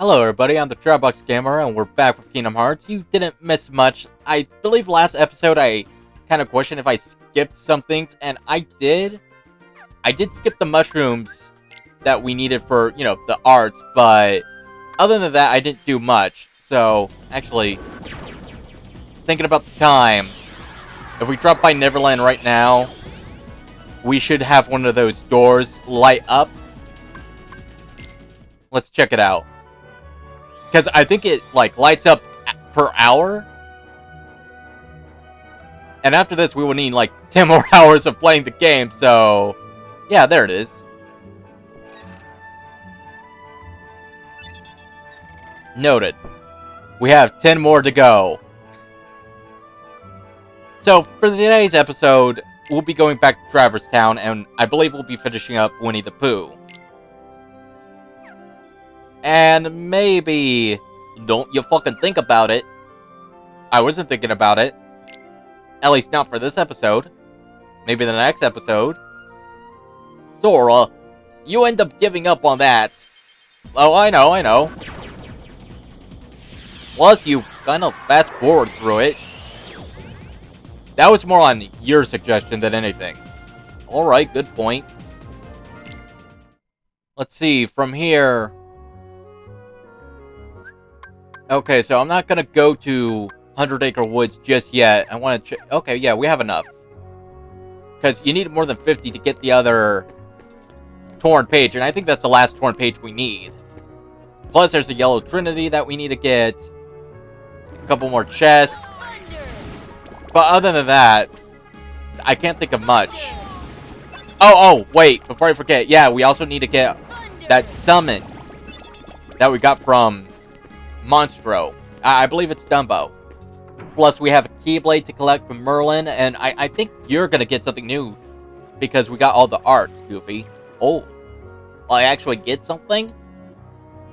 Hello everybody, I'm the Dropbox Gamer, and we're back with Kingdom Hearts. You didn't miss much. I believe last episode I kind of questioned if I skipped some things, and I did. I did skip the mushrooms that we needed for, the arts, but other than that, I didn't do much. So, actually, thinking about the time, if we drop by Neverland right now, we should have one of those doors light up. Let's check it out. Because I think it, lights up per hour. And after this, we will need, 10 more hours of playing the game, so... Yeah, there it is. Noted. We have 10 more to go. So, for today's episode, we'll be going back to Traverse Town, and I believe we'll be finishing up Winnie the Pooh. And maybe... Don't you fucking think about it. I wasn't thinking about it. At least not for this episode. Maybe the next episode. Sora, you end up giving up on that. Oh, I know. Plus, you kind of fast forward through it. That was more on your suggestion than anything. Alright, good point. Let's see, from here... Okay, so I'm not gonna go to 100 Acre Woods just yet. I want to okay, yeah, we have enough. Because you need more than 50 to get the other torn page, and I think that's the last torn page we need. Plus, there's a Yellow Trinity that we need to get. A couple more chests. But other than that, I can't think of much. Oh, wait, before I forget, yeah, we also need to get that summon that we got from Monstro. I believe it's Dumbo. Plus, we have a Keyblade to collect from Merlin, and I think you're gonna get something new because we got all the arts, Goofy. Oh, I actually get something?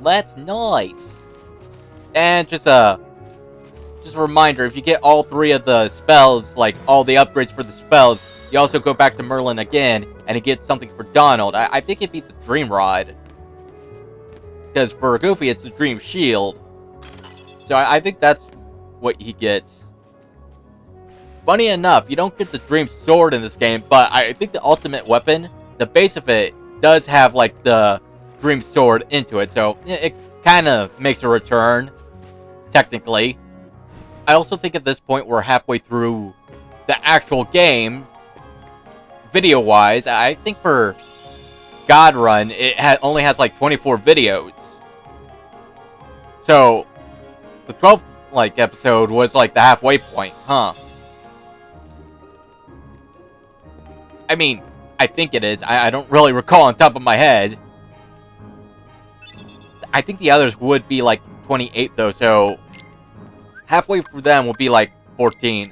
That's nice. And just a reminder, if you get all 3 of the spells, all the upgrades for the spells, you also go back to Merlin again, and you get something for Donald. I think it'd be the Dream Rod. Because for Goofy, it's the Dream Shield. So I think that's what he gets. Funny enough, you don't get the Dream Sword in this game, but I think the ultimate weapon, the base of it, does have, the Dream Sword into it. So it kind of makes a return, technically. I also think at this point we're halfway through the actual game, video-wise. I think for God Run, it only has, 24 videos. So... the 12th, episode was, the halfway point, huh? I mean, I think it is. I don't really recall on top of my head. I think the others would be, 28, though, so... halfway through them will be, 14.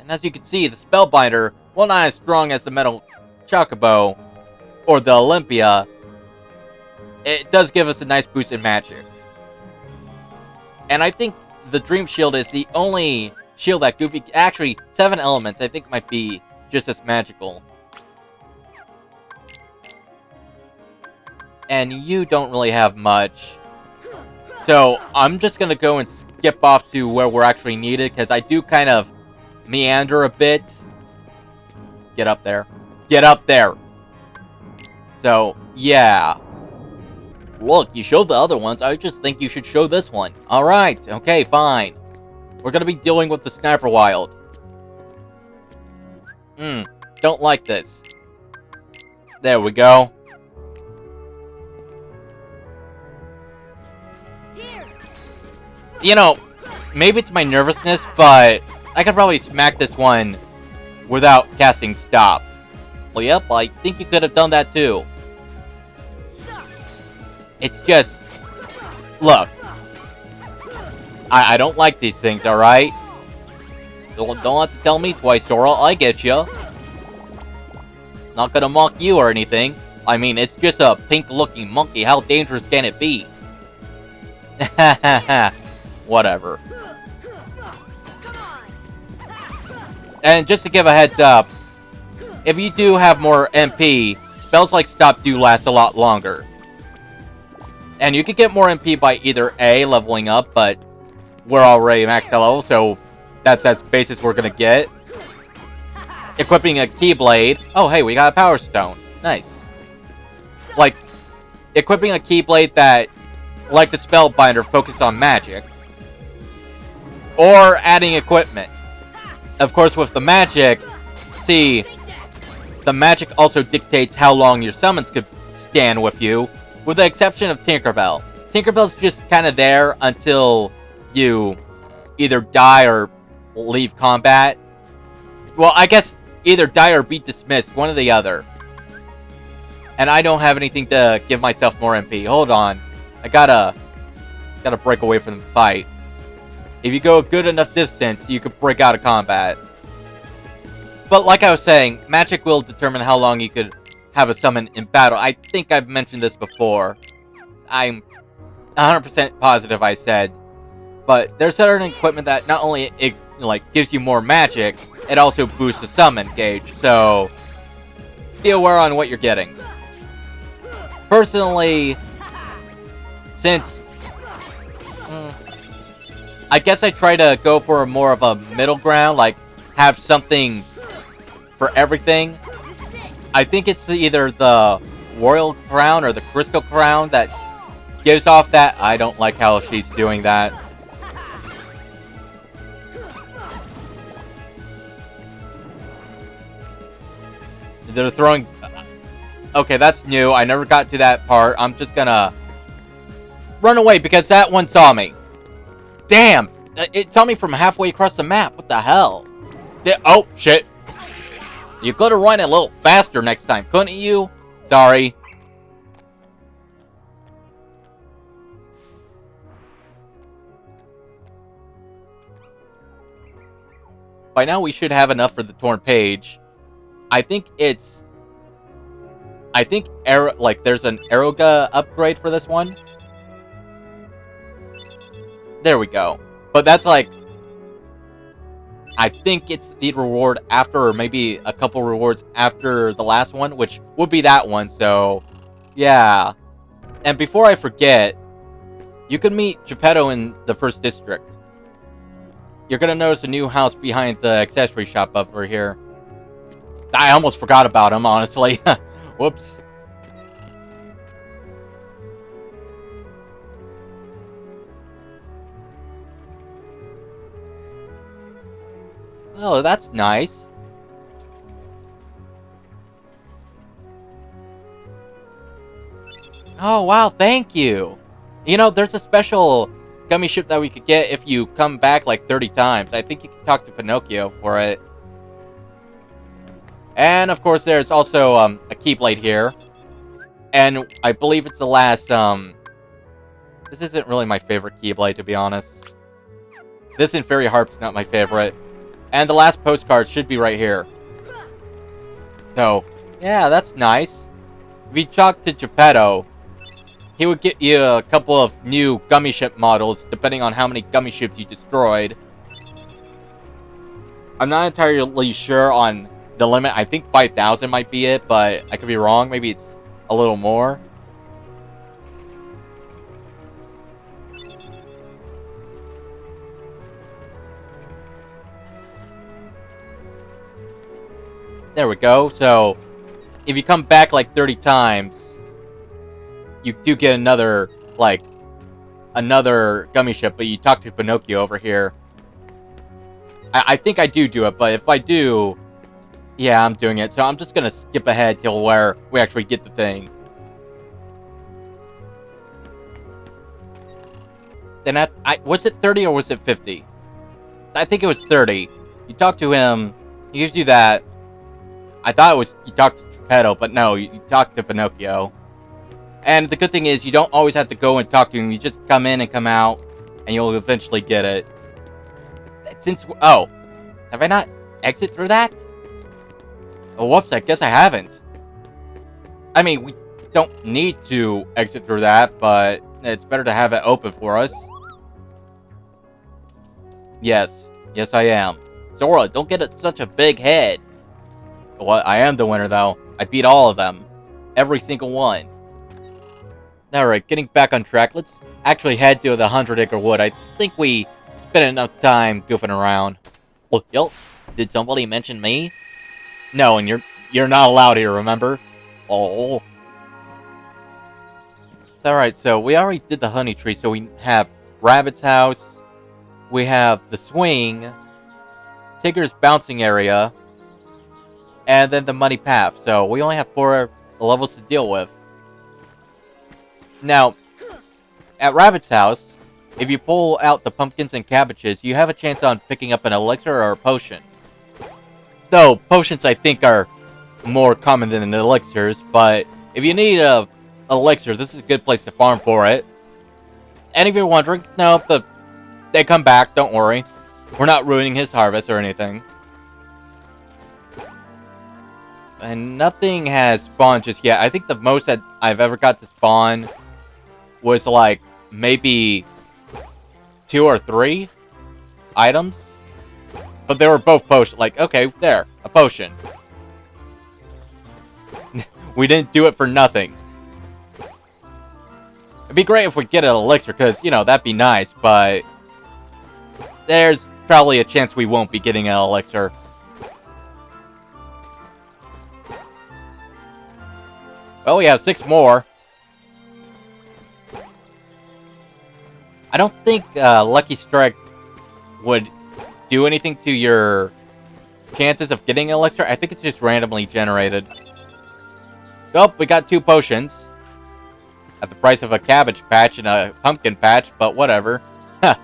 And as you can see, the Spellbinder, while not as strong as the Metal Chocobo, or the Olympia, it does give us a nice boost in magic. And I think the Dream Shield is the only shield that Goofy... Actually, 7 elements I think might be just as magical. And you don't really have much. So, I'm just going to go and skip off to where we're actually needed, because I do kind of meander a bit. Get up there. Get up there! So, yeah. Look, you showed the other ones. I just think you should show this one. Alright, okay, fine. We're gonna be dealing with the Sniper Wild. Don't like this. There we go. Maybe it's my nervousness, but I could probably smack this one without casting Stop. Well, yep, I think you could have done that too. It's just... Look. I don't like these things, alright? Don't have to tell me twice, Sora. I get ya. Not gonna mock you or anything. I mean, it's just a pink-looking monkey. How dangerous can it be? Whatever. And just to give a heads up, if you do have more MP, spells like Stop do last a lot longer. And you could get more MP by either A, leveling up, but we're already max level, so that's as base as we're gonna get. Equipping a Keyblade. Oh, hey, we got a Power Stone. Nice. Like, equipping a Keyblade that, like the Spellbinder, focused on magic. Or adding equipment. Of course, with the magic, see, the magic also dictates how long your summons could stand with you, with the exception of Tinkerbell. Tinkerbell's just kind of there until you either die or leave combat. Well, I guess either die or be dismissed, one or the other. And I don't have anything to give myself more MP. Hold on. I gotta break away from the fight. If you go a good enough distance, you could break out of combat. But like I was saying, magic will determine how long you could have a summon in battle. I think I've mentioned this before. I'm 100% positive I said. But there's certain equipment that not only it gives you more magic, it also boosts the summon gauge. So, be aware on what you're getting. Personally, since I guess I try to go for more of a middle ground, like have something for everything. I think it's either the Royal Crown or the Crystal Crown that gives off that. I don't like how she's doing that. They're throwing... Okay, that's new. I never got to that part. I'm just gonna run away because that one saw me. Damn! It saw me from halfway across the map. What the hell? Oh, shit. You could have run a little faster next time, couldn't you? Sorry. By now, we should have enough for the torn page. I think it's... there's an Aeroga upgrade for this one. There we go. But that's like... I think it's the reward after, or maybe a couple rewards after the last one, which would be that one, so... Yeah. And before I forget, you can meet Geppetto in the first district. You're gonna notice a new house behind the accessory shop over here. I almost forgot about him, honestly. Whoops. Oh, that's nice. Oh, wow, thank you. You know, there's a special gummy ship that we could get if you come back like 30 times. I think you can talk to Pinocchio for it. And, of course, there's also a Keyblade here. And I believe it's the last, This isn't really my favorite Keyblade, to be honest. This Inferi Harp's not my favorite. And the last postcard should be right here. So, yeah, that's nice. If you talk to Geppetto, he would get you a couple of new gummy ship models, depending on how many gummy ships you destroyed. I'm not entirely sure on the limit. I think 5,000 might be it, but I could be wrong. Maybe it's a little more. There we go. So, if you come back like 30 times, you do get another gummy ship, but you talk to Pinocchio over here. I think I do it, but if I do, yeah, I'm doing it. So I'm just gonna skip ahead till where we actually get the thing. Then was it 30 or was it 50? I think it was 30. You talk to him, he gives you that. I thought it was you talked to Geppetto, but no, you talked to Pinocchio. And the good thing is, you don't always have to go and talk to him. You just come in and come out, and you'll eventually get it. Oh, have I not exit through that? Oh, whoops, I guess I haven't. I mean, we don't need to exit through that, but it's better to have it open for us. Yes, I am. Sora, don't get such a big head. Well, I am the winner, though. I beat all of them. Every single one. Alright, getting back on track, let's actually head to the 100 Acre Wood. I think we spent enough time goofing around. Look, yo, did somebody mention me? No, and you're not allowed here, remember? Oh. Alright, so we already did the honey tree, so we have Rabbit's house, we have the swing, Tigger's bouncing area, and then the muddy path. So we only have 4 levels to deal with. Now, at Rabbit's house, if you pull out the pumpkins and cabbages, you have a chance on picking up an elixir or a potion. Though, potions I think are more common than elixirs, but if you need a elixir, this is a good place to farm for it. And if you're wondering, no, they come back, don't worry. We're not ruining his harvest or anything. And nothing has spawned just yet. I think the most that I've ever got to spawn was like maybe 2 or 3 items. But they were both potions. Like, okay, there, a potion. We didn't do it for nothing. It'd be great if we get an elixir, because, you know, that'd be nice, but there's probably a chance we won't be getting an elixir. Well, we have 6 more. I don't think Lucky Strike would do anything to your chances of getting an elixir. I think it's just randomly generated. Oh, we got 2 potions. At the price of a cabbage patch and a pumpkin patch, but whatever. Huh.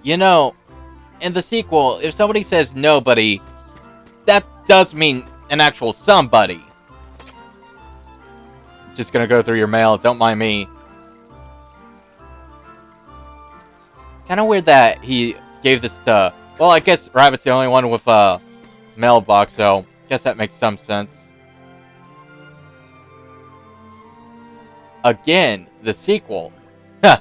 You know, in the sequel, if somebody says nobody, that does mean an actual somebody. Just gonna go through your mail, don't mind me. Kinda weird that he gave this to... Well, I guess Rabbit's the only one with a mailbox, so guess that makes some sense. Again, the sequel. Huh.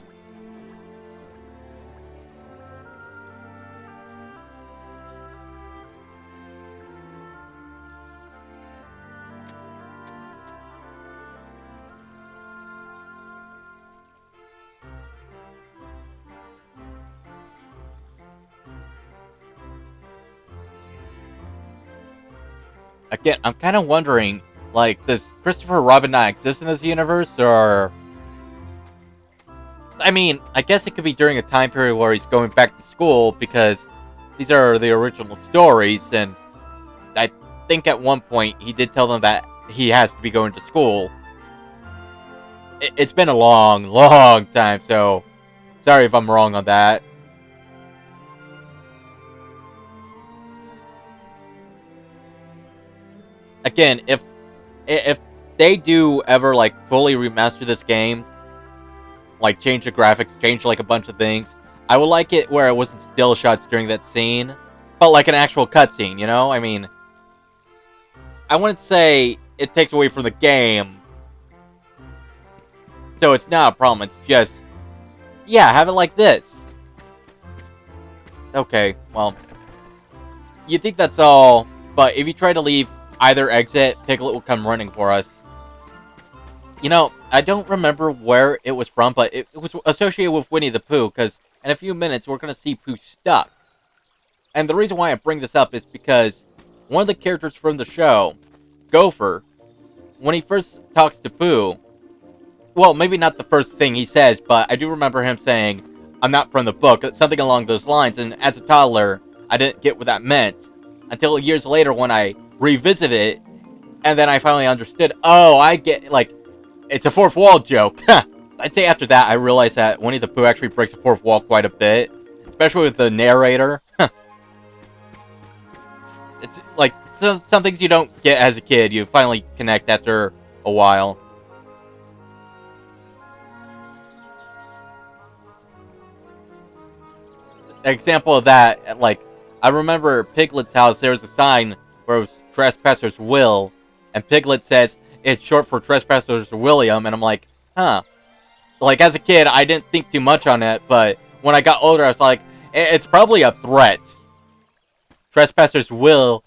Again, I'm kind of wondering, like, does Christopher Robin not exist in this universe, or... I mean, I guess it could be during a time period where he's going back to school, because these are the original stories, and I think at one point he did tell them that he has to be going to school. It's been a long, long time, so sorry if I'm wrong on that. Again, if they do ever, like, fully remaster this game, like, change the graphics, change, like, a bunch of things, I would like it where it wasn't still shots during that scene, but like an actual cutscene, you know? I mean, I wouldn't say it takes away from the game, so it's not a problem, it's just, yeah, have it like this. Okay, well, you think that's all, but if you try to leave either exit, Piglet will come running for us. You know, I don't remember where it was from, but it was associated with Winnie the Pooh, because in a few minutes we're going to see Pooh stuck. And the reason why I bring this up is because one of the characters from the show, Gopher, when he first talks to Pooh, well, maybe not the first thing he says, but I do remember him saying, "I'm not from the book," something along those lines, and as a toddler, I didn't get what that meant, until years later when I revisit it, and then I finally understood, oh, I get, like, it's a fourth wall joke. I'd say after that, I realized that Winnie the Pooh actually breaks the fourth wall quite a bit, especially with the narrator. It's, like, some things you don't get as a kid, you finally connect after a while. An example of that, like, I remember Piglet's house, there was a sign where it was Trespassers Will, and Piglet says it's short for Trespassers William, and I'm like, huh, like, as a kid, I didn't think too much on it, but when I got older, I was like, it's probably a threat. Trespassers will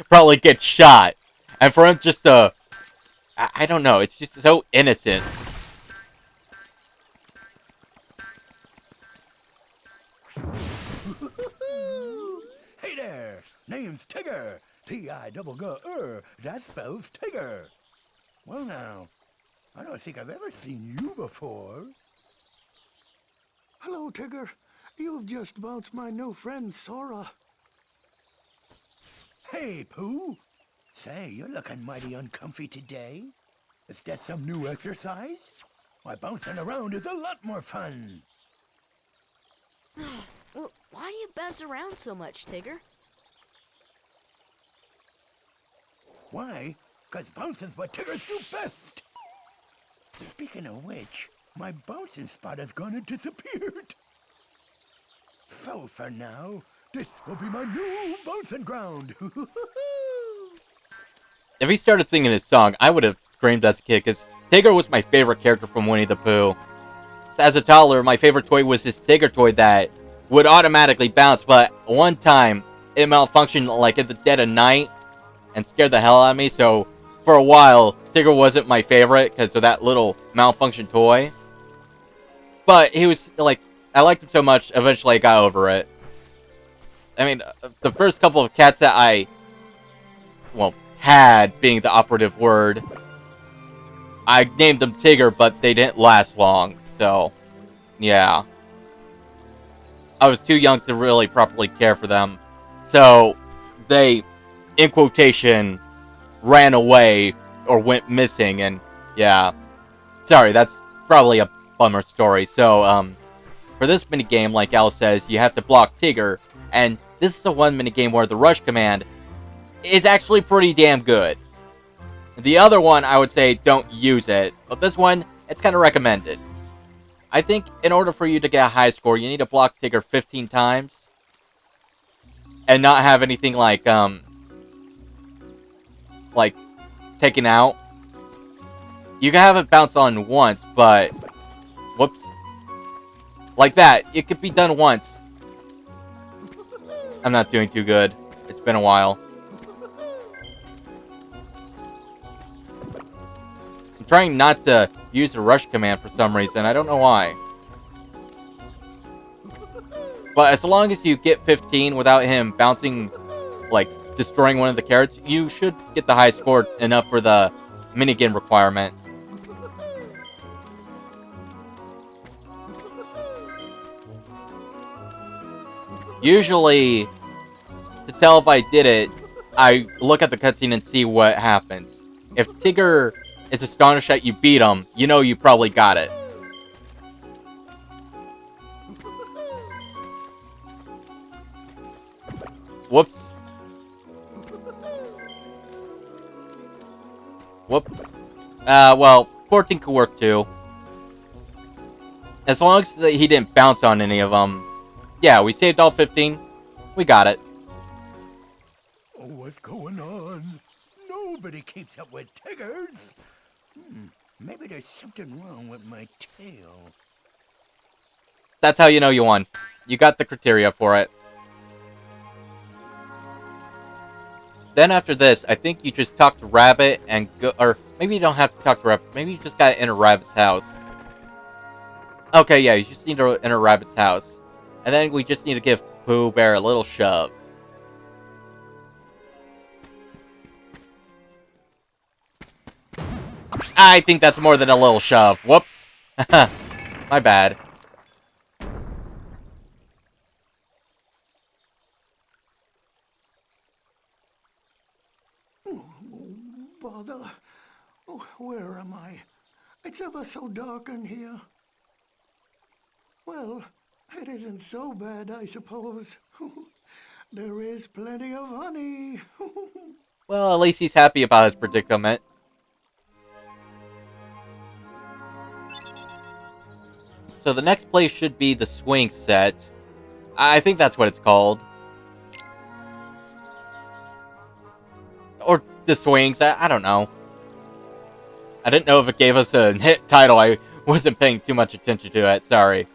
probably get shot. And for him just to... I don't know, it's just so innocent. Hey there, name's Tigger. T-I-double-G-R, that spells Tigger. Well now, I don't think I've ever seen you before. Hello, Tigger. You've just bounced my new friend, Sora. Hey, Pooh. Say, you're looking mighty uncomfy today. Is that some new exercise? Why, bouncing around is a lot more fun. Well, why do you bounce around so much, Tigger? Why? 'Cause bouncing's what Tiggers do best. Speaking of which, my bouncing spot has gone and disappeared. So for now, this will be my new bouncing ground. If he started singing his song, I would have screamed as a kid, because Tigger was my favorite character from Winnie the Pooh. As a toddler, my favorite toy was this Tigger toy that would automatically bounce, but one time, it malfunctioned like in the dead of night, and scared the hell out of me, so for a while, Tigger wasn't my favorite, because of that little malfunctioned toy. But he was, like, I liked him so much, eventually I got over it. I mean, the first couple of cats that I, well, had being the operative word, I named them Tigger, but they didn't last long, so, yeah. I was too young to really properly care for them, so they, in quotation, ran away or went missing, and yeah. Sorry, that's probably a bummer story. So, for this minigame, like Al says, you have to block Tigger, and this is the one minigame where the rush command is actually pretty damn good. The other one, I would say, don't use it, but this one, it's kind of recommended. I think in order for you to get a high score, you need to block Tigger 15 times, and not have anything like taken out. You can have it bounce on once, but whoops. Like that. It could be done once. I'm not doing too good. It's been a while. I'm trying not to use the rush command for some reason. I don't know why. But as long as you get 15 without him bouncing, like, destroying one of the carrots, you should get the high score enough for the minigame requirement. Usually, to tell if I did it, I look at the cutscene and see what happens. If Tigger is astonished that you beat him, you know you probably got it. Whoops. Whoops. Well, 14 could work too. As long as he didn't bounce on any of them. Yeah, we saved all 15. We got it. Oh, what's going on? Nobody keeps up with Tiggers. Maybe there's something wrong with my tail. That's how you know you won. You got the criteria for it. Then after this, I think you just talk to Rabbit and go... Or maybe you don't have to talk to Rabbit. Maybe you just gotta enter Rabbit's house. Okay, yeah, you just need to enter Rabbit's house. And then we just need to give Pooh Bear a little shove. I think that's more than a little shove. Whoops. My bad. Bother. Oh, where am I? It's ever so dark in here. Well, it isn't so bad, I suppose. There is plenty of honey. Well, at least he's happy about his predicament. So the next place should be the swing set. I think that's what it's called. Or the swings, I don't know. I didn't know if it gave us a hit title. I Wasn't paying too much attention to it, sorry.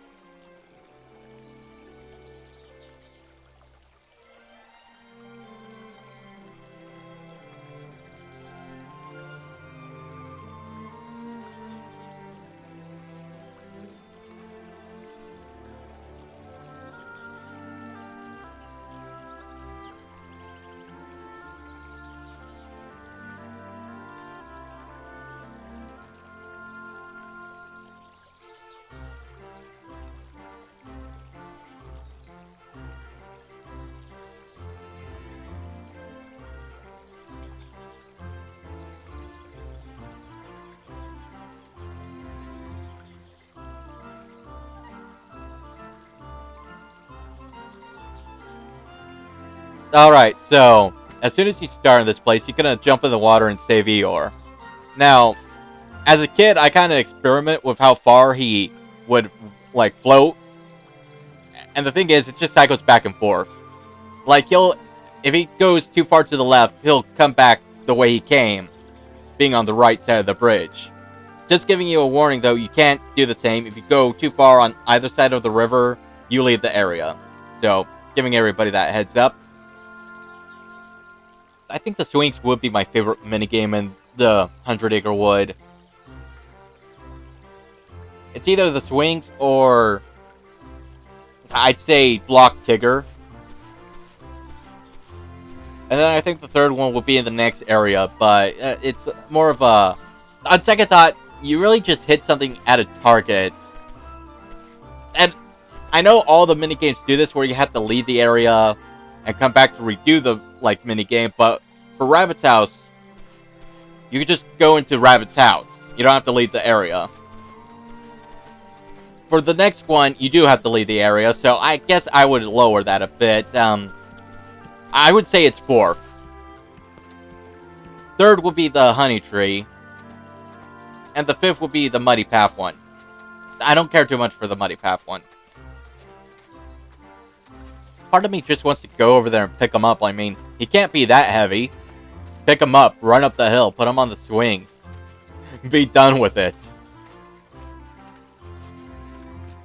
Alright, so, as soon as you start in this place, you're gonna jump in the water and save Eeyore. Now, as a kid, I kind of experiment with how far he would, like, float. And the thing is, it just cycles back and forth. Like, if he goes too far to the left, he'll come back the way he came, being on the right side of the bridge. Just giving you a warning, though, you can't do the same. If you go too far on either side of the river, you leave the area. So, giving everybody that heads up. I think the swings would be my favorite minigame in the 100 Acre Wood. It's either the swings or I'd say Block Tigger. And then I think the third one will be in the next area, but it's more of a... On second thought, you really just hit something at a target. And I know all the minigames do this where you have to leave the area and come back to redo the minigame, but for Rabbit's house, you can just go into Rabbit's house. You don't have to leave the area. For the next one, you do have to leave the area, so I guess I would lower that a bit. I would say it's fourth. Third would be the Honey Tree. And the fifth would be the Muddy Path one. I don't care too much for the Muddy Path one. Part of me just wants to go over there and pick him up. I mean, he can't be that heavy. Pick him up, run up the hill, put him on the swing. Be done with it.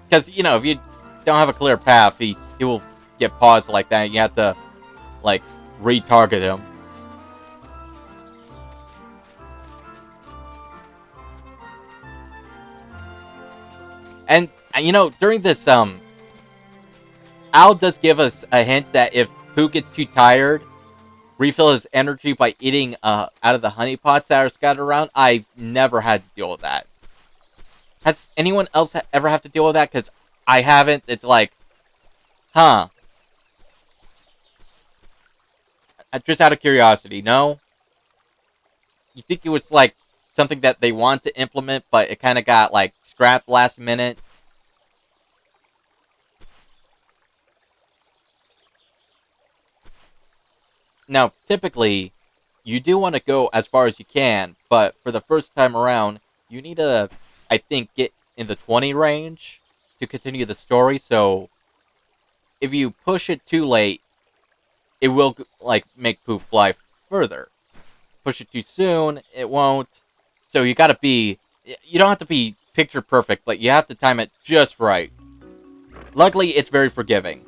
Because, you know, if you don't have a clear path, he will get paused like that. You have to, like, retarget him. And, you know, during this, Al does give us a hint that if Pooh gets too tired, refill his energy by eating out of the honey pots that are scattered around. I've never had to deal with that. Has anyone else ever have to deal with that? Because I haven't. It's like, huh. Just out of curiosity, no? You think it was like something that they want to implement, but it kind of got like scrapped last minute? Now, typically, you do want to go as far as you can, but for the first time around, you need to, I think, get in the 20 range to continue the story, so if you push it too late, it will, like, make Pooh fly further. Push it too soon, it won't. So you gotta be, you don't have to be picture perfect, but you have to time it just right. Luckily, it's very forgiving.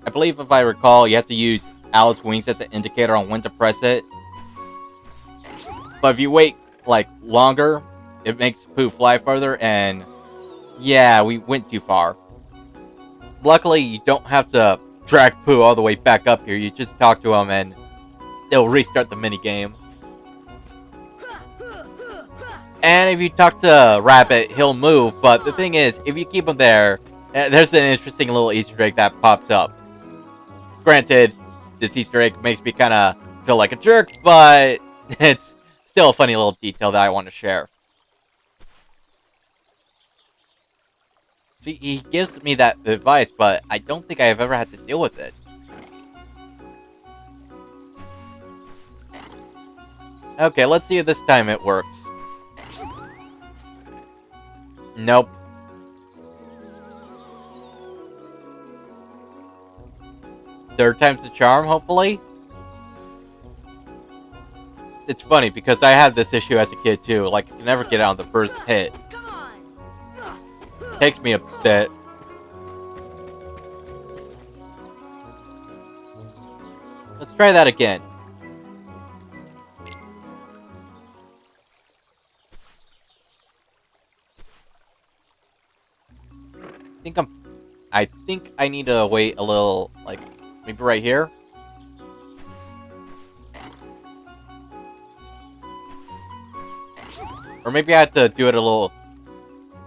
I believe, if I recall, you have to use Alice Wings as an indicator on when to press it. But if you wait, like, longer, it makes Pooh fly further, and yeah, we went too far. Luckily, you don't have to drag Pooh all the way back up here. You just talk to him, and it'll restart the minigame. And if you talk to Rabbit, he'll move, but the thing is, if you keep him there, there's an interesting little Easter egg that pops up. Granted, this Easter egg makes me kind of feel like a jerk, but it's still a funny little detail that I want to share. See, he gives me that advice, but I don't think I've ever had to deal with it. Okay, let's see if this time it works. Nope. Third time's the charm, hopefully? it's funny because I had this issue as a kid too. Like, I can never get out on the first hit. Come on. Takes me a bit. Let's try that again. I think I need to wait a little, like, maybe right here? Or maybe I have to do it a little...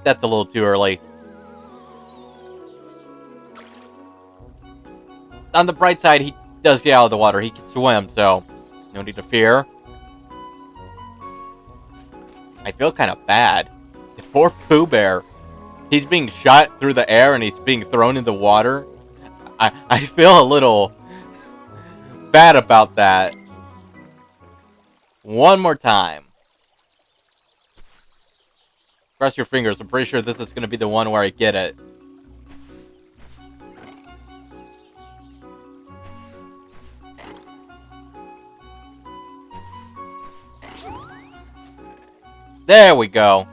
That's a little too early. On the bright side, he does get out of the water. He can swim, so no need to fear. I feel kind of bad. The poor Pooh Bear. He's being shot through the air and he's being thrown in the water. I feel a little bad about that. One more time. Cross your fingers. I'm pretty sure this is going to be the one where I get it. There we go.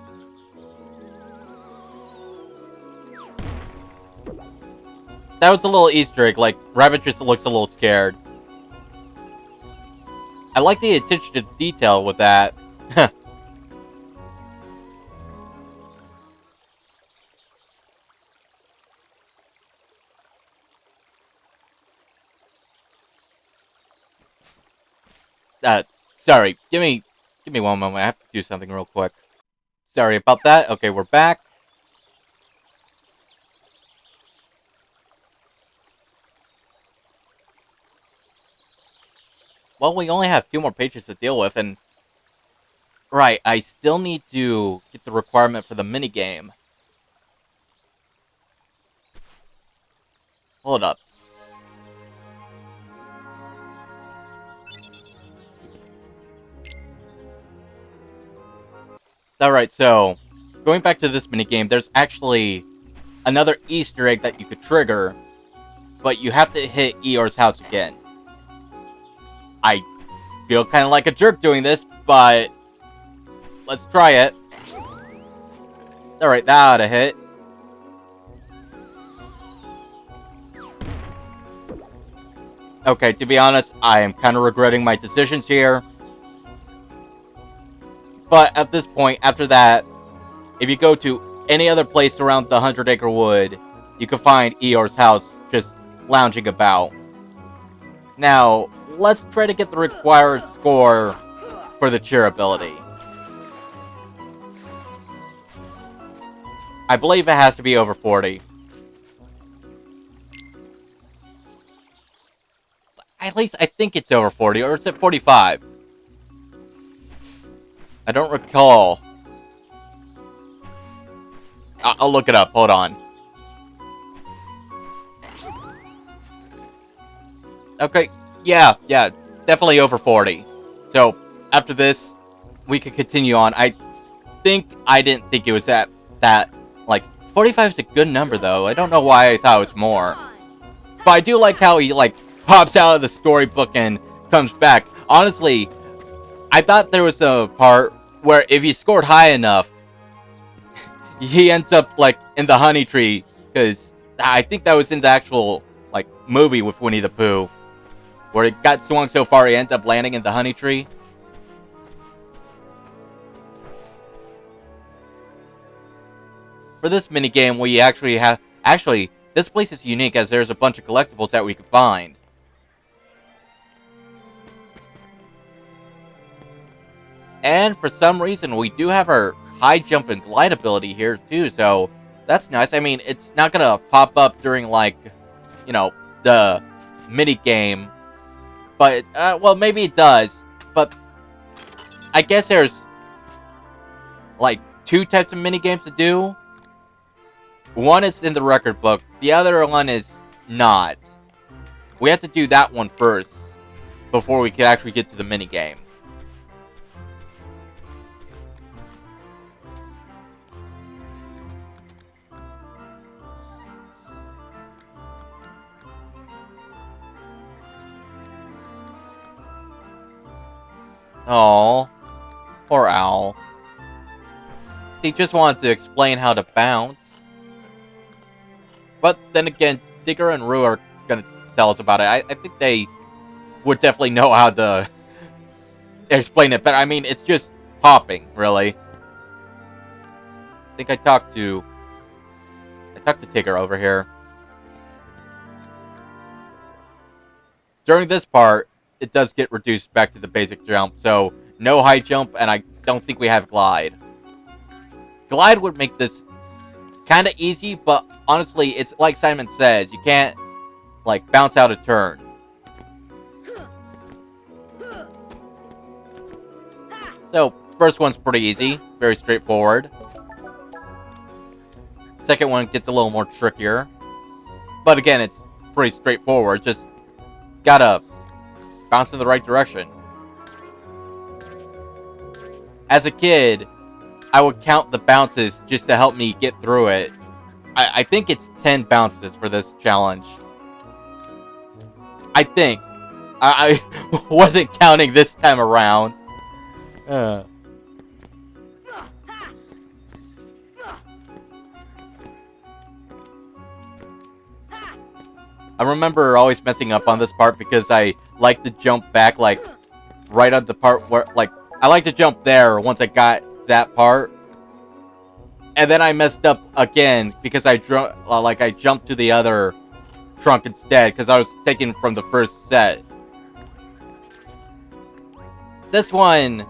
That was a little Easter egg, like, Rabbit just looks a little scared. I like the attention to detail with that. Sorry, give me one moment, I have to do something real quick. Sorry about that, okay, we're back. Well, we only have a few more pages to deal with, and... Right, I still need to get the requirement for the minigame. Hold up. Alright, so... Going back to this minigame, there's actually another Easter egg that you could trigger, but you have to hit Eeyore's house again. I feel kind of like a jerk doing this, but let's try it. Alright, that ought to hit. Okay, to be honest, I am kind of regretting my decisions here. But at this point, after that, if you go to any other place around the 100 Acre Wood, you can find Eeyore's house just lounging about. Now, let's try to get the required score for the cheer ability. I believe it has to be over 40. At least I think it's over 40, or is it 45? I don't recall. I'll look it up, hold on. Okay, yeah, definitely over 40. So, after this, we could continue on. I didn't think it was that, like, 45 is a good number, though. I don't know why I thought it was more. But I do like how he, like, pops out of the storybook and comes back. Honestly, I thought there was a part where if he scored high enough, he ends up, like, in the honey tree. Because I think that was in the actual, like, movie with Winnie the Pooh. Where it got swung so far, he ends up landing in the honey tree. For this minigame, we actually have... Actually, this place is unique as there's a bunch of collectibles that we can find. And for some reason, we do have our high jump and glide ability here, too. So, that's nice. I mean, it's not gonna pop up during, like, you know, the minigame. But, well, maybe it does. But I guess there's, like, 2 types of minigames to do. One is in the record book. The other one is not. We have to do that one first before we can actually get to the minigame. Oh, poor Owl. He just wanted to explain how to bounce. But then again, Digger and Rue are gonna tell us about it. I think they would definitely know how to explain it better. I mean, it's just hopping, really. I think I talked to Tigger over here. During this part, it does get reduced back to the basic jump, so no high jump, and I don't think we have glide. Glide would make this kind of easy, but honestly, it's like Simon says, you can't, like, bounce out a turn. So, first one's pretty easy, very straightforward. Second one gets a little more trickier. But again, it's pretty straightforward, just gotta bounce in the right direction. As a kid, I would count the bounces just to help me get through it. I think it's 10 bounces for this challenge. I think. I wasn't counting this time around. I remember always messing up on this part because I like to jump back, like, right on the part where, like, I like to jump there once I got that part. And then I messed up again because I jumped to the other trunk instead because I was taken from the first set. This one,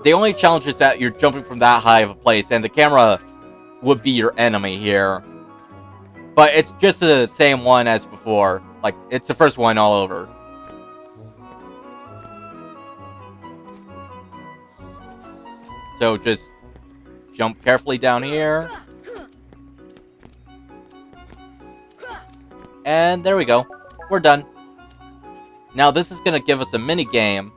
the only challenge is that you're jumping from that high of a place and the camera would be your enemy here. But it's just the same one as before. Like, it's the first one all over. So just jump carefully down here. And there we go. We're done. Now this is going to give us a mini game.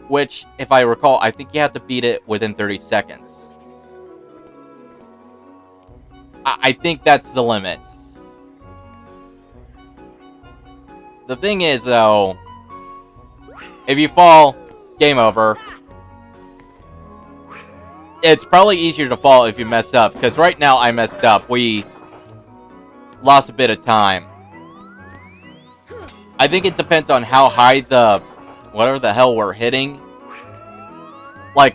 Which, if I recall, I think you have to beat it within 30 seconds. I think that's the limit. The thing is, though, if you fall, game over. It's probably easier to fall if you mess up, because right now I messed up. We lost a bit of time. I think it depends on how high the whatever the hell we're hitting. Like,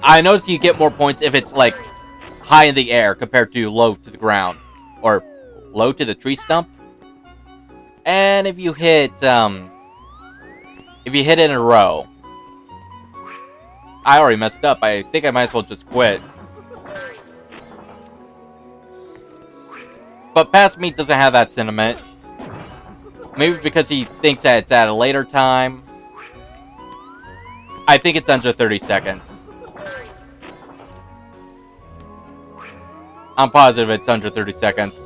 I noticed you get more points if it's, like, high in the air compared to low to the ground. Or low to the tree stump. And if you hit it in a row. I already messed up. I think I might as well just quit. But Past Me doesn't have that sentiment. Maybe because he thinks that it's at a later time. I think it's under 30 seconds. I'm positive it's under 30 seconds.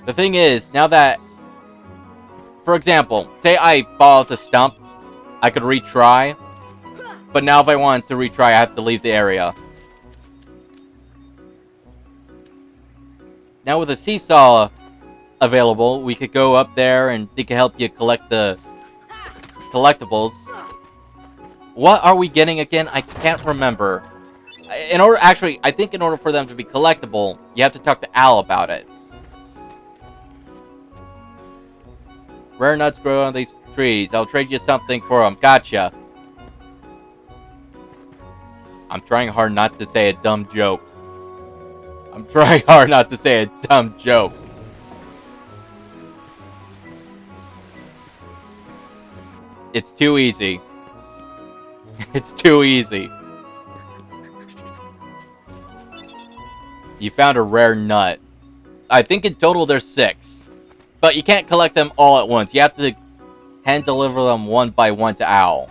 The thing is, now that... For example, say I fall off the stump, I could retry. But now if I wanted to retry, I have to leave the area. Now with a seesaw available, we could go up there and they can help you collect the collectibles. What are we getting again? I can't remember. I think in order for them to be collectible, you have to talk to Al about it. Rare nuts grow on these trees. I'll trade you something for them. Gotcha. I'm trying hard not to say a dumb joke. I'm trying hard not to say a dumb joke. It's too easy. It's too easy. You found a rare nut. I think in total there's 6. But you can't collect them all at once. You have to hand deliver them one by one to Owl.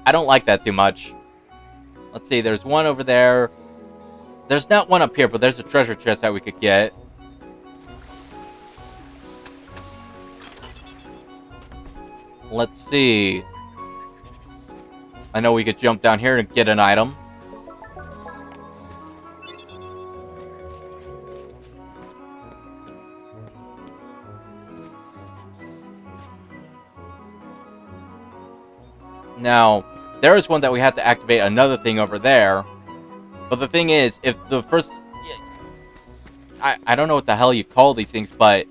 I don't like that too much. Let's see, there's one over there. There's not one up here, but there's a treasure chest that we could get. Let's see. I know we could jump down here and get an item. Now, there is one that we have to activate another thing over there. But the thing is, if the first... I don't know what the hell you call these things, but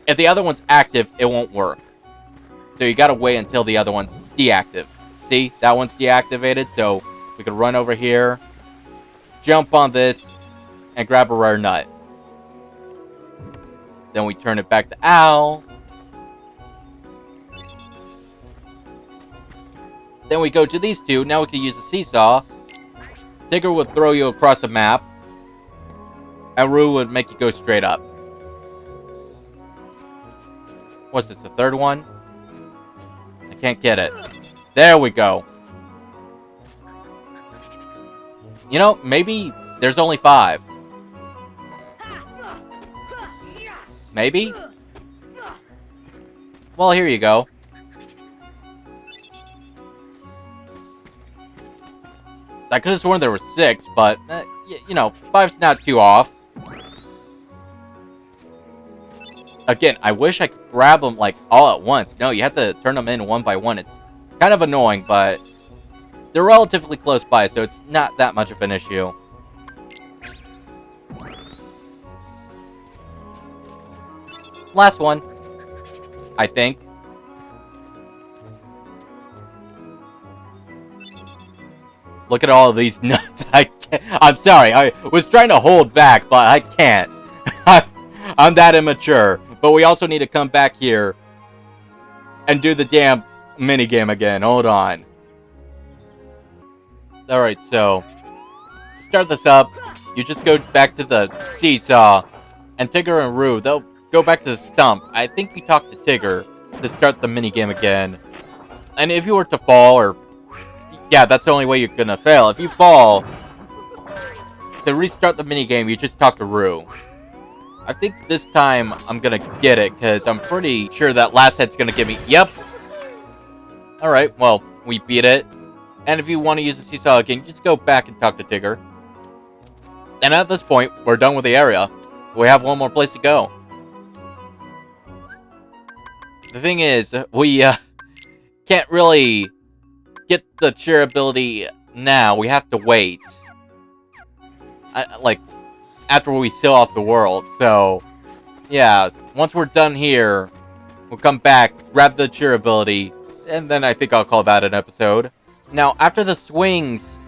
if the other one's active, it won't work. So you gotta wait until the other one's deactive. See? That one's deactivated, so we can run over here, jump on this, and grab a rare nut. Then we turn it back to Al. Then we go to these two. Now we can use a seesaw. Tigger would throw you across the map. And Roo would make you go straight up. What's this, the third one? I can't get it. There we go. You know, maybe there's only 5. Maybe? Well, here you go. I could have sworn there were 6, but, you know, 5's not too off. Again, I wish I could grab them, like, all at once. No, you have to turn them in one by one. It's kind of annoying, but they're relatively close by, so it's not that much of an issue. Last one, I think. Look at all of these nuts. I'm sorry. I was trying to hold back, but I can't. I'm that immature. But we also need to come back here and do the damn minigame again. Hold on. Alright, so to start this up, you just go back to the seesaw, and Tigger and Roo, they'll go back to the stump. I think we talked to Tigger to start the minigame again. And if you were to fall, or... yeah, that's the only way you're gonna fail. If you fall, to restart the minigame, you just talk to Roo. I think this time I'm gonna get it, because I'm pretty sure that last head's gonna give me... yep! Alright, well, we beat it. And if you want to use the seesaw again, just go back and talk to Tigger. And at this point, we're done with the area. We have one more place to go. The thing is, we can't really get the cheer ability now. We have to wait. Like, after we seal off the world. So, yeah, once we're done here, we'll come back, grab the cheer ability, and then I think I'll call that an episode. Now, after the swings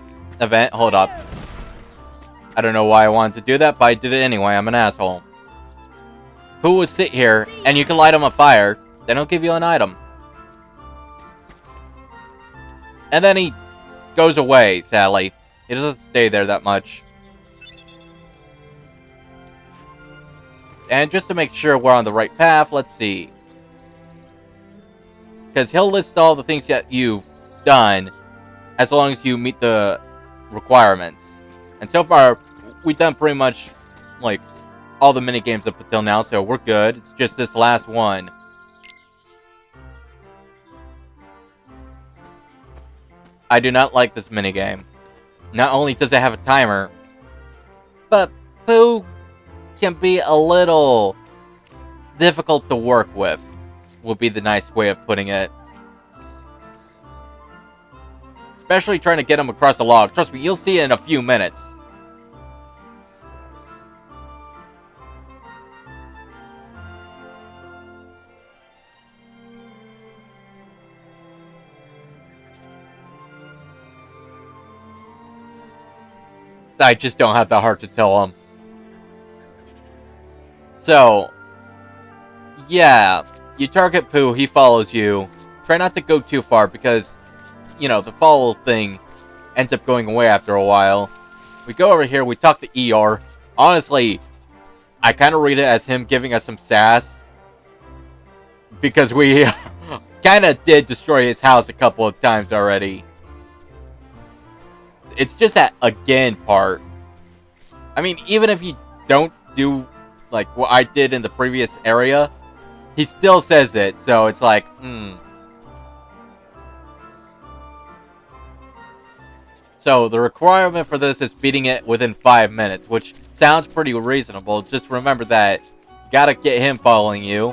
event, hold up. I don't know why I wanted to do that, but I did it anyway. I'm an asshole. Who would sit here, and you can light him on fire, then he'll give you an item. And then he goes away, sadly. He doesn't stay there that much. And just to make sure we're on the right path, let's see. Because he'll list all the things that you've done, as long as you meet the requirements. And so far, we've done pretty much, like, all the minigames up until now, so we're good. It's just this last one. I do not like this minigame. Not only does it have a timer, but Pooh can be a little difficult to work with, would be the nice way of putting it. Especially trying to get him across the log. Trust me, you'll see it in a few minutes. I just don't have the heart to tell him. So, yeah, you target Pooh, he follows you. Try not to go too far because, you know, the follow thing ends up going away after a while. We go over here, we talk to Eeyore. Honestly, I kind of read it as him giving us some sass. Because we kind of did destroy his house a couple of times already. It's just that again part. I mean, even if you don't do like what I did in the previous area, he still says it, so it's like, So the requirement for this is beating it within 5 minutes, which sounds pretty reasonable. Just remember that you gotta get him following you,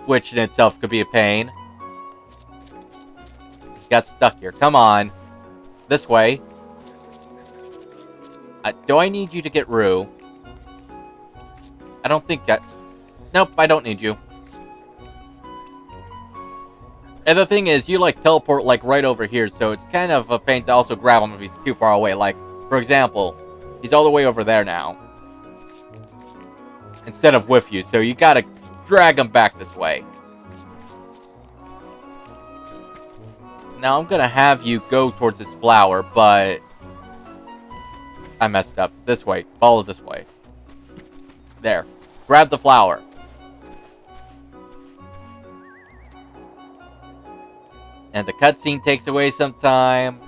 which in itself could be a pain. got stuck here. Come on. This way. Do I need you to get Rue? I don't think that... Nope, I don't need you. And the thing is, you, like, teleport, like, right over here, so it's kind of a pain to also grab him if he's too far away. Like, for example, he's all the way over there now. Instead of with you, so you gotta drag him back this way. Now, I'm gonna have you go towards this flower, but... I messed up. This way. Follow this way. There. Grab the flower. And the cutscene takes away some time.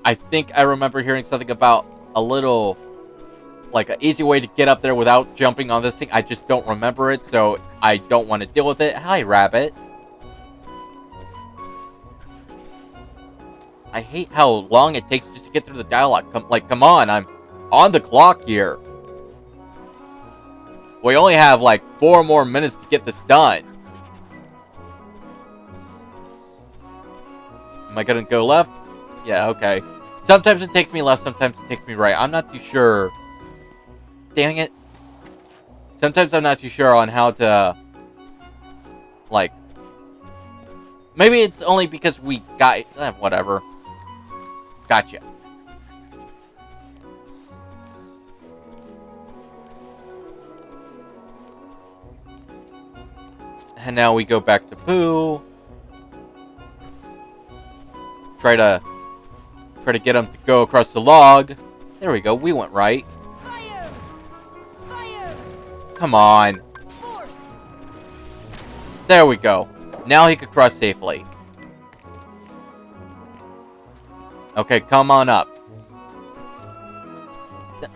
I think I remember hearing something about a little... like, an easy way to get up there without jumping on this thing. I just don't remember it, so I don't want to deal with it. Hi, Rabbit. I hate how long it takes just to get through the dialogue. Come on, I'm on the clock here. We only have, like, 4 more minutes to get this done. Am I gonna go left? Yeah, okay. Sometimes it takes me left, sometimes it takes me right. I'm not too sure. Dang it. Sometimes I'm not too sure on how to... like... maybe it's only because we got... whatever. Gotcha. And now we go back to Pooh. Try to get him to go across the log. There we go. We went right. Fire! Fire! Come on. Force! There we go. Now he could cross safely. Okay, come on up.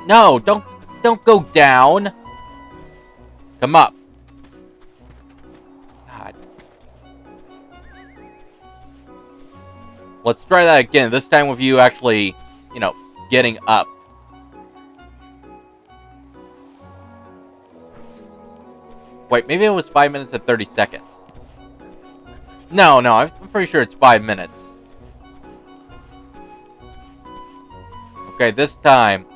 No, don't go down. Come up. God. Let's try that again. This time with you actually, you know, getting up. Wait, maybe it was 5 minutes and 30 seconds. No, I'm pretty sure it's 5 minutes. Okay, this time,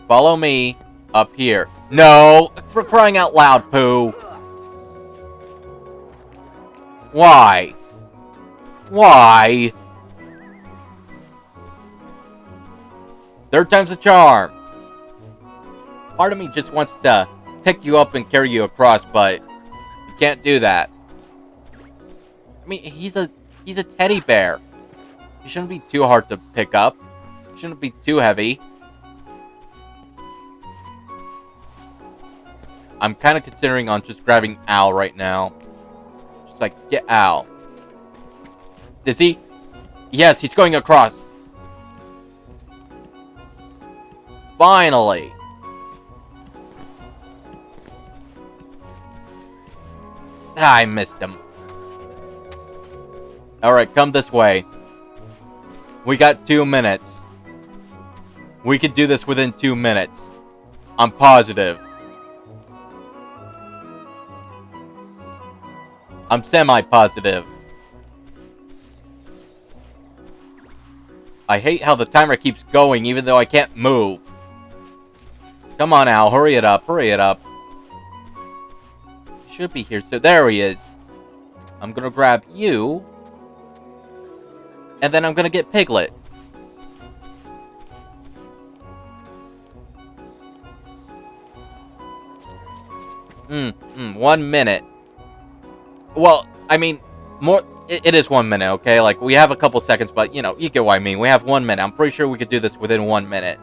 follow me up here. No! For crying out loud, Pooh! Why? Why? Third time's a charm. Part of me just wants to pick you up and carry you across, but you can't do that. I mean, he's a teddy bear. He shouldn't be too hard to pick up. Shouldn't be too heavy. I'm kind of considering on just grabbing Al right now. Just like, get Al. Does he? Yes, he's going across. Finally. I missed him. Alright, come this way. We got 2 minutes. We could do this within 2 minutes. I'm positive. I'm semi-positive. I hate how the timer keeps going even though I can't move. Come on, Al. Hurry it up. Hurry it up. He should be here. So there he is. I'm gonna grab you. And then I'm gonna get Piglet. 1 minute. Well, I mean, more. It is 1 minute, okay? Like, we have a couple seconds, but, you know, you get what I mean. We have 1 minute. I'm pretty sure we could do this within 1 minute.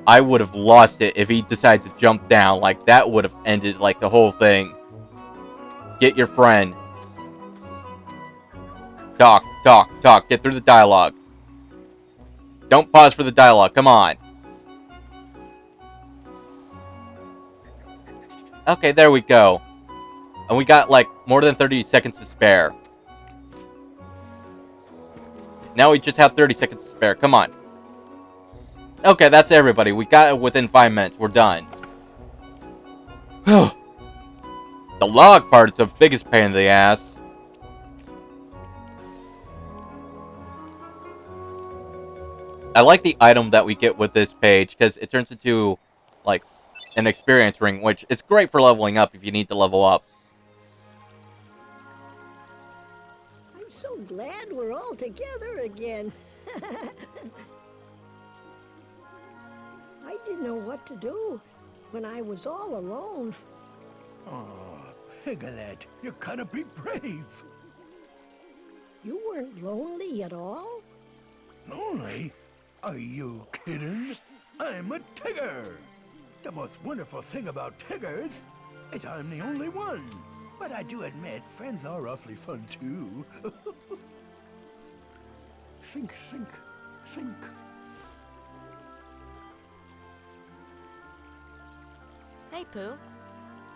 I would have lost it if he decided to jump down. Like, that would have ended, like, the whole thing. Get your friend. Talk. Get through the dialogue. Don't pause for the dialogue. Come on. Okay, there we go. And we got, like, more than 30 seconds to spare. Now we just have 30 seconds to spare. Come on. Okay, that's everybody. We got it within 5 minutes. We're done. The log part is the biggest pain in the ass. I like the item that we get with this page, because it turns into, like, an experience ring, which is great for leveling up if you need to level up. I'm so glad we're all together again. I didn't know what to do when I was all alone. Oh, Piglet, you gotta be brave. You weren't lonely at all? Lonely? Are you kidding? I'm a Tigger. The most wonderful thing about Tiggers is I'm the only one. But I do admit, friends are awfully fun too. Think, think, think. Hey, Pooh.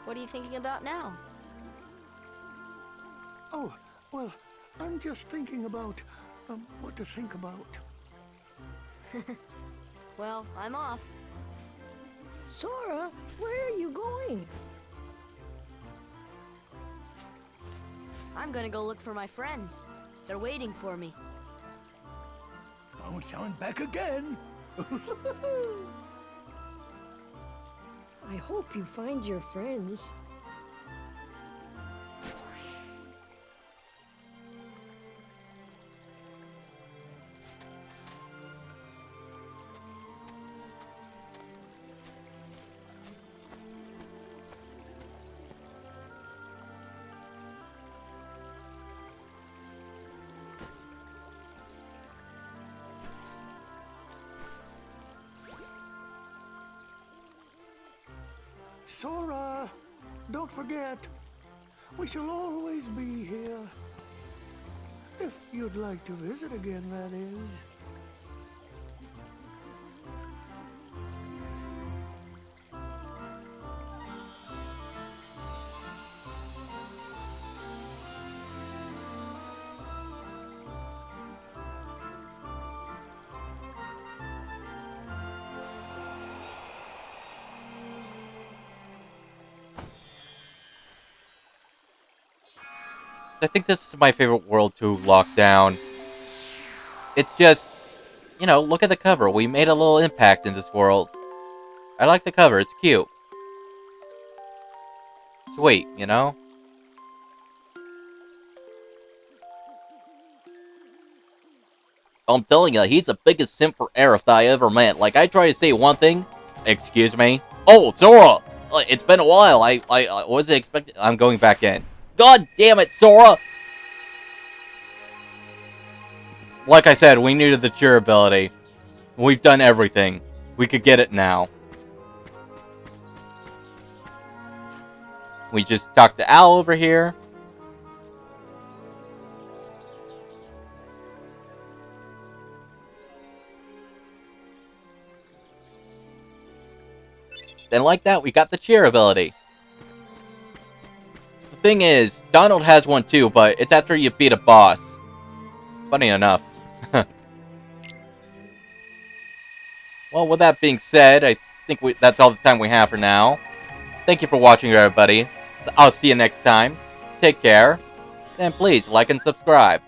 What are you thinking about now? Oh, well, I'm just thinking about what to think about. Well, I'm off. Sora, where are you going? I'm gonna go look for my friends. They're waiting for me. Don't sound back again. I hope you find your friends. Sora, don't forget, we shall always be here. If you'd like to visit again, that is. I think this is my favorite world to lock down. It's just, you know, look at the cover. We made a little impact in this world. I like the cover. It's cute. Sweet, you know? I'm telling you, he's the biggest simp for Aerith I ever met. Like, I try to say one thing. Excuse me? Oh, Sora! It's been a while. I wasn't expecting... I'm going back in. God damn it, Sora! Like I said, we needed the cheer ability. We've done everything. We could get it now. We just talked to Al over here. Then like that, we got the cheer ability. The thing is, Donald has one too, but it's after you beat a boss. Funny enough. Well, with that being said, I think that's all the time we have for now. Thank you for watching, everybody. I'll see you next time. Take care. And please, like and subscribe.